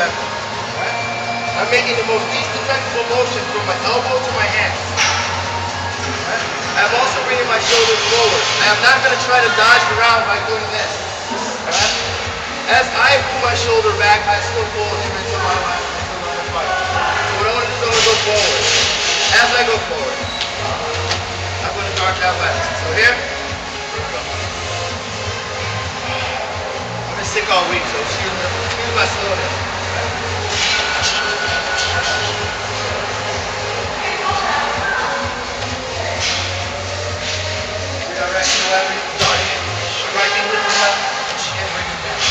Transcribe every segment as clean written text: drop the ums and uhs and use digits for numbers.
example. Right? I'm making the most least detectable motion from my elbow to my hand. Right? I'm also bringing my shoulders forward. I am not going to try to dodge around by doing this. Right? As I pull my shoulder back, I still pull it into my left fight. So what I want to do is I want to go forward. As I go forward, I'm going to dart that left. So here, I'm going to stick all week, so excuse my slowness. Redirecting the left, darting it, striking with the left, and bring it down.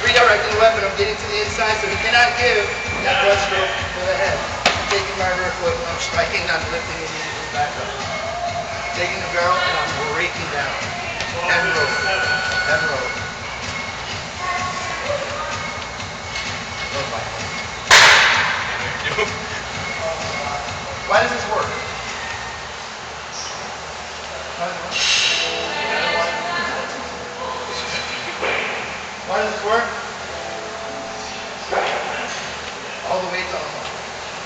Redirecting the weapon, I'm getting to the inside, so he cannot give that blood stroke to the head. I'm taking my rear foot and I'm striking, I'm lifting it immediately back up. Taking the barrel and I'm breaking down. And roll. And roll. Why does this work? Why does it work? Why does this work? All the weight's on one.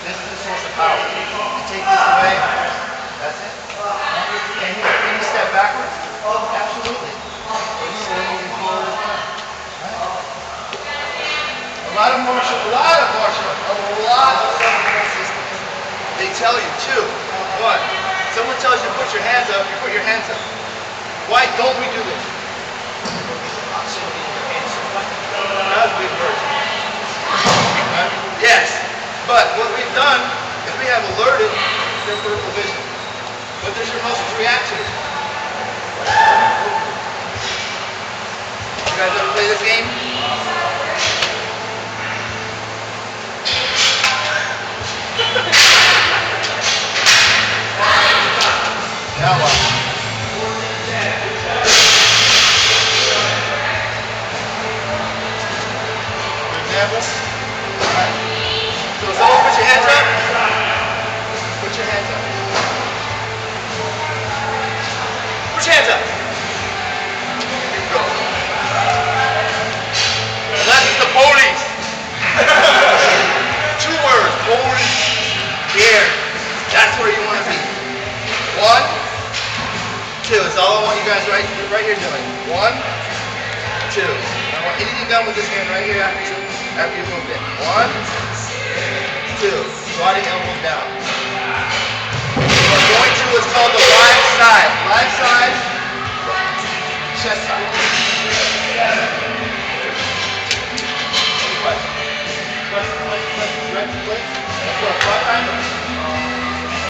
This is the source of power. You take this away, that's it. Can you step backwards? Absolutely. Or you still moving forward as well. Right? A lot of self-defense systems, they tell you too. One, someone tells you put your hands up, you put your hands up. Why don't we do this? Because we've hurt. Right? Yes, but what we've done is we have alerted their peripheral vision. What does your muscles react to? You guys ever play this game? Now what? Example. Alright. So someone put your hands up. Put your hands up. Put your hands up. Here we go. That is the police. 2 words. Police. Here. That's where you want to be. 1, 2. It's all I want you guys right here doing. 1, 2. I don't want anything done with this hand right here after you moved it. 1, 2. Squatting elbows down. We're going to what's called the live side. Live side, chest side. Question.